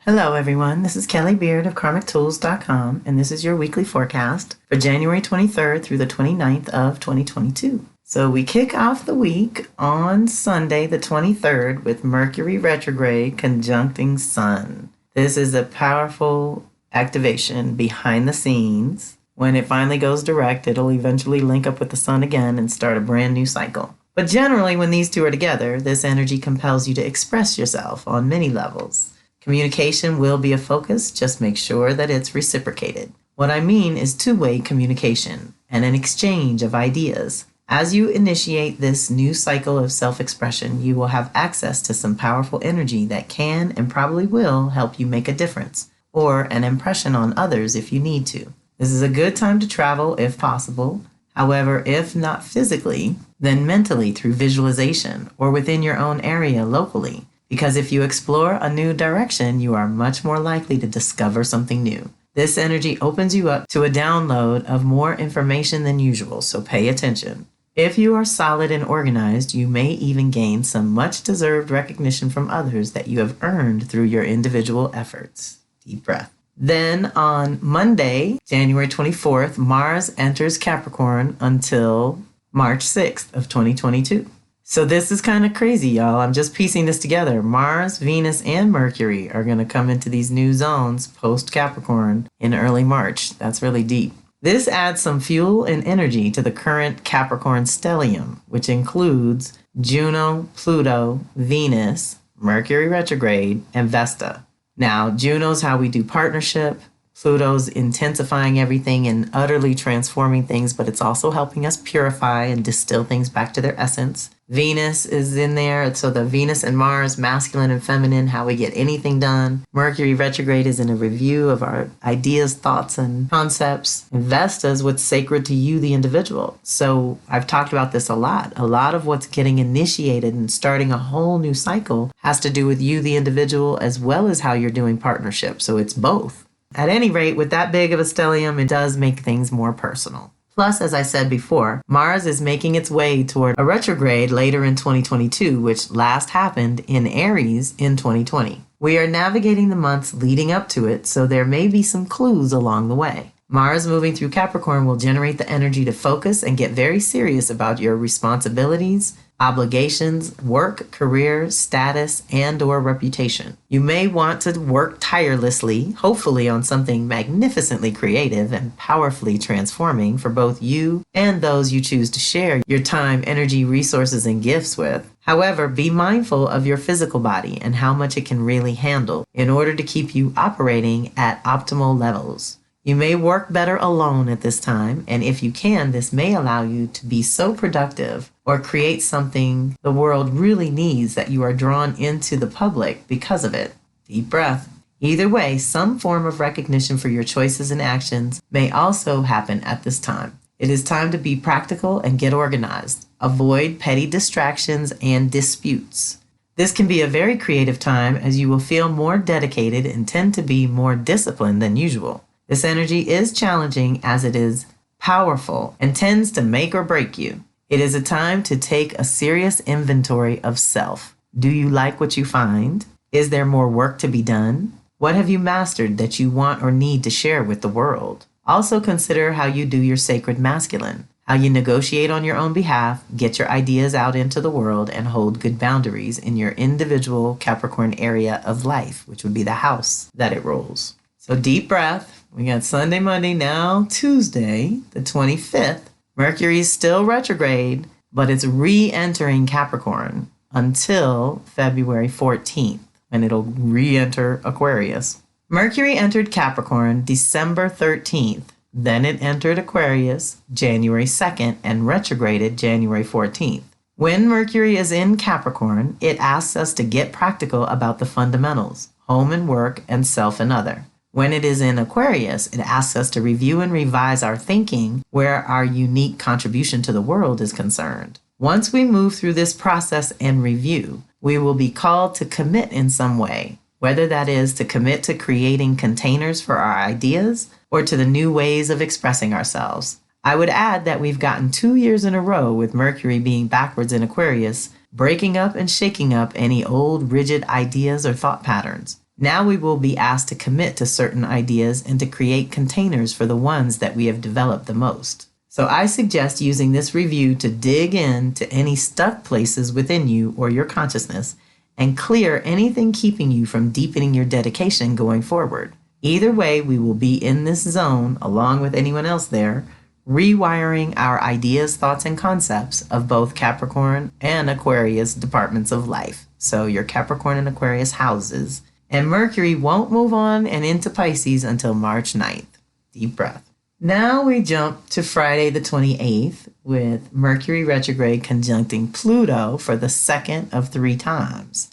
Hello, everyone. This is Kelly Beard of KarmicTools.com, and this is your weekly forecast for January 23rd through the 29th of 2022. So we kick off the week on Sunday, the 23rd, with Mercury retrograde conjuncting Sun. This is a powerful activation behind the scenes. When it finally goes direct, it'll eventually link up with the Sun again and start a brand new cycle. But generally, when these two are together, this energy compels you to express yourself on many levels. Communication will be a focus, just make sure that it's reciprocated. What I mean is two-way communication and an exchange of ideas. As you initiate this new cycle of self-expression, you will have access to some powerful energy that can and probably will help you make a difference or an impression on others if you need to. This is a good time to travel if possible. However, if not physically, then mentally through visualization or within your own area locally. Because if you explore a new direction, you are much more likely to discover something new. This energy opens you up to a download of more information than usual, so pay attention. If you are solid and organized, you may even gain some much-deserved recognition from others that you have earned through your individual efforts. Deep breath. Then on Monday, January 24th, Mars enters Capricorn until March 6th of 2022. So this is kind of crazy, y'all. I'm just piecing this together. Mars, Venus, and Mercury are going to come into these new zones post-Capricorn in early March. That's really deep. This adds some fuel and energy to the current Capricorn stellium, which includes Juno, Pluto, Venus, Mercury retrograde, and Vesta. Now, Juno's how we do partnership. Pluto's intensifying everything and utterly transforming things, but it's also helping us purify and distill things back to their essence. Venus is in there, so the Venus and Mars, masculine and feminine, how we get anything done. Mercury retrograde is in a review of our ideas, thoughts, and concepts. And Vesta is what's sacred to you, the individual. So I've talked about this a lot. A lot of what's getting initiated and starting a whole new cycle has to do with you, the individual, as well as how you're doing partnership. So it's both. At any rate, with that big of a stellium, it does make things more personal. Plus, as I said before, Mars is making its way toward a retrograde later in 2022, which last happened in Aries in 2020. We are navigating the months leading up to it, so there may be some clues along the way. Mars moving through Capricorn will generate the energy to focus and get very serious about your responsibilities, obligations, work, career, status, and/or reputation. You may want to work tirelessly, hopefully on something magnificently creative and powerfully transforming for both you and those you choose to share your time, energy, resources, and gifts with. However, be mindful of your physical body and how much it can really handle in order to keep you operating at optimal levels. You may work better alone at this time, and if you can, this may allow you to be so productive or create something the world really needs that you are drawn into the public because of it. Deep breath. Either way, some form of recognition for your choices and actions may also happen at this time. It is time to be practical and get organized. Avoid petty distractions and disputes. This can be a very creative time as you will feel more dedicated and tend to be more disciplined than usual. This energy is challenging as it is powerful and tends to make or break you. It is a time to take a serious inventory of self. Do you like what you find? Is there more work to be done? What have you mastered that you want or need to share with the world? Also consider how you do your sacred masculine, how you negotiate on your own behalf, get your ideas out into the world, and hold good boundaries in your individual Capricorn area of life, which would be the house that it rules. So deep breath. We got Sunday, Monday, now Tuesday, the 25th. Mercury is still retrograde, but it's re-entering Capricorn until February 14th, when it'll re-enter Aquarius. Mercury entered Capricorn December 13th. Then it entered Aquarius January 2nd and retrograded January 14th. When Mercury is in Capricorn, it asks us to get practical about the fundamentals, home and work, and self and other. When it is in Aquarius, it asks us to review and revise our thinking where our unique contribution to the world is concerned. Once we move through this process and review, we will be called to commit in some way, whether that is to commit to creating containers for our ideas or to the new ways of expressing ourselves. I would add that we've gotten 2 years in a row with Mercury being backwards in Aquarius, breaking up and shaking up any old rigid ideas or thought patterns. Now we will be asked to commit to certain ideas and to create containers for the ones that we have developed the most. So I suggest using this review to dig into any stuck places within you or your consciousness and clear anything keeping you from deepening your dedication going forward. Either way, we will be in this zone, along with anyone else there, rewiring our ideas, thoughts, and concepts of both Capricorn and Aquarius departments of life. So your Capricorn and Aquarius houses. And Mercury won't move on and into Pisces until March 9th. Deep breath. Now we jump to Friday the 28th with Mercury retrograde conjuncting Pluto for the second of 3 times.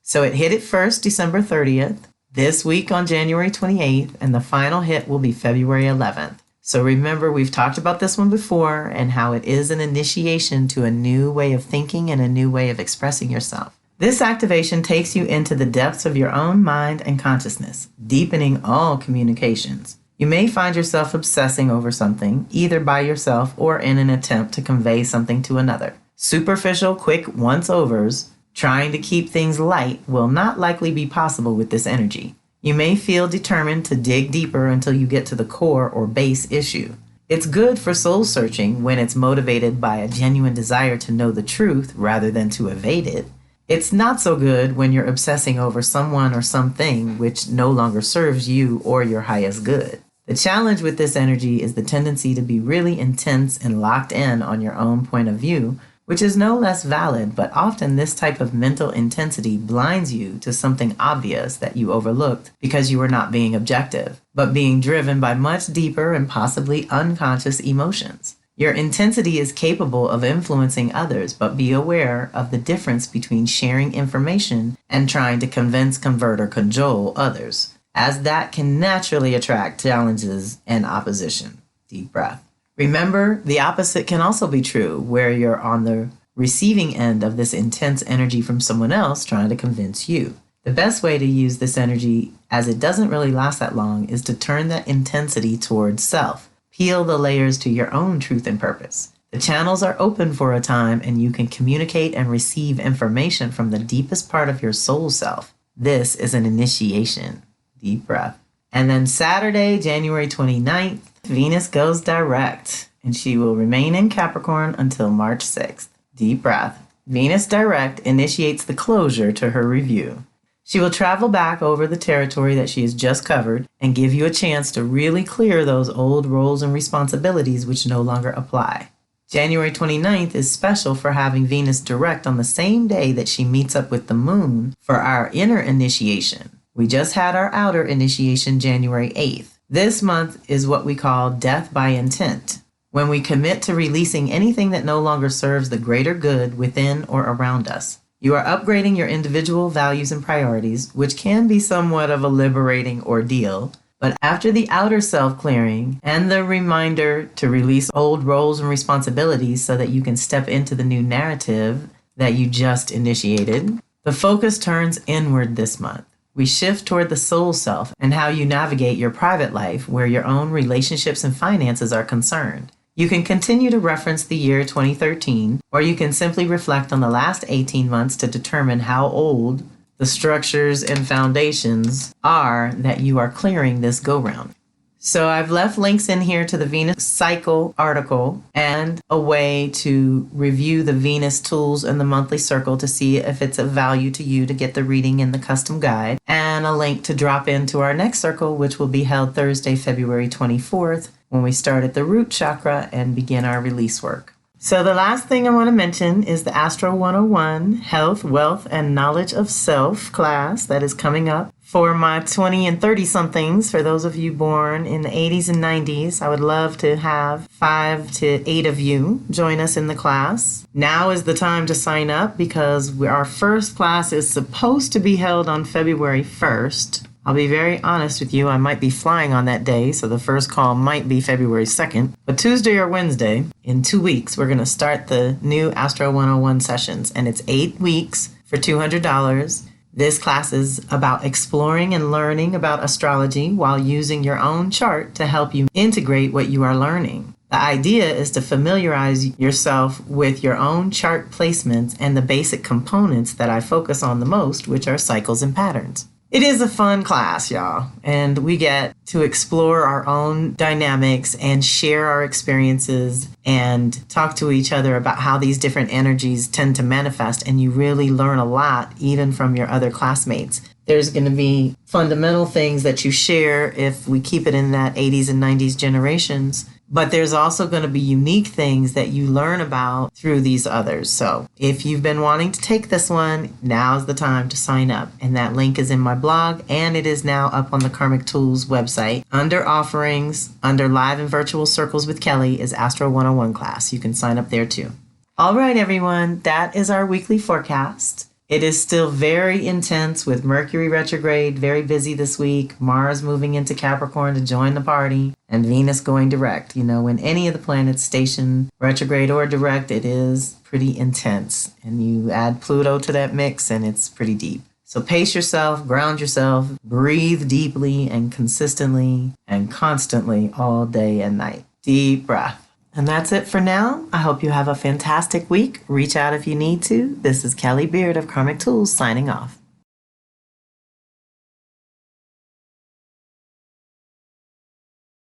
So it hit it first December 30th, this week on January 28th, and the final hit will be February 11th. So remember, we've talked about this one before and how it is an initiation to a new way of thinking and a new way of expressing yourself. This activation takes you into the depths of your own mind and consciousness, deepening all communications. You may find yourself obsessing over something, either by yourself or in an attempt to convey something to another. Superficial, quick once-overs, trying to keep things light, will not likely be possible with this energy. You may feel determined to dig deeper until you get to the core or base issue. It's good for soul searching when it's motivated by a genuine desire to know the truth rather than to evade it. It's not so good when you're obsessing over someone or something which no longer serves you or your highest good. The challenge with this energy is the tendency to be really intense and locked in on your own point of view, which is no less valid, but often this type of mental intensity blinds you to something obvious that you overlooked because you were not being objective, but being driven by much deeper and possibly unconscious emotions. Your intensity is capable of influencing others, but be aware of the difference between sharing information and trying to convince, convert, or cajole others, as that can naturally attract challenges and opposition. Deep breath. Remember, the opposite can also be true, where you're on the receiving end of this intense energy from someone else trying to convince you. The best way to use this energy, as it doesn't really last that long, is to turn that intensity towards self. Peel the layers to your own truth and purpose. The channels are open for a time and you can communicate and receive information from the deepest part of your soul self. This is an initiation. Deep breath. And then Saturday, January 29th, Venus goes direct and she will remain in Capricorn until March 6th. Deep breath. Venus direct initiates the closure to her review. She will travel back over the territory that she has just covered and give you a chance to really clear those old roles and responsibilities which no longer apply. January 29th is special for having Venus direct on the same day that she meets up with the moon for our inner initiation. We just had our outer initiation January 8th. This month is what we call death by intent, when we commit to releasing anything that no longer serves the greater good within or around us. You are upgrading your individual values and priorities, which can be somewhat of a liberating ordeal. But after the outer self clearing and the reminder to release old roles and responsibilities so that you can step into the new narrative that you just initiated, the focus turns inward this month. We shift toward the soul self and how you navigate your private life where your own relationships and finances are concerned. You can continue to reference the year 2013, or you can simply reflect on the last 18 months to determine how old the structures and foundations are that you are clearing this go-round. So I've left links in here to the Venus Cycle article and a way to review the Venus tools and the monthly circle to see if it's of value to you to get the reading in the custom guide, and a link to drop into our next circle, which will be held Thursday, February 24th, when we start at the root chakra and begin our release work. So the last thing I want to mention is the Astro 101 Health, Wealth, and Knowledge of Self class that is coming up for my 20 and 30 somethings. For those of you born in the 80s and 90s, I would love to have 5 to 8 of you join us in the class. Now is the time to sign up because our first class is supposed to be held on February 1st. I'll be very honest with you, I might be flying on that day, so the first call might be February 2nd. But Tuesday or Wednesday, in 2 weeks, we're going to start the new Astro 101 sessions, and it's 8 weeks for $200. This class is about exploring and learning about astrology while using your own chart to help you integrate what you are learning. The idea is to familiarize yourself with your own chart placements and the basic components that I focus on the most, which are cycles and patterns. It is a fun class, y'all, and we get to explore our own dynamics and share our experiences and talk to each other about how these different energies tend to manifest, and you really learn a lot even from your other classmates. There's going to be fundamental things that you share if we keep it in that 80s and 90s generations. But there's also going to be unique things that you learn about through these others. So if you've been wanting to take this one, now's the time to sign up. And that link is in my blog, and it is now up on the Karmic Tools website. Under offerings, under live and virtual circles with Kelly is Astro 101 class. You can sign up there too. All right, everyone, that is our weekly forecast. It is still very intense with Mercury retrograde, very busy this week, Mars moving into Capricorn to join the party, and Venus going direct. You know, when any of the planets station retrograde or direct, it is pretty intense. And you add Pluto to that mix, and it's pretty deep. So pace yourself, ground yourself, breathe deeply and consistently and constantly all day and night. Deep breath. And that's it for now. I hope you have a fantastic week. Reach out if you need to. This is Kelly Beard of Karmic Tools signing off.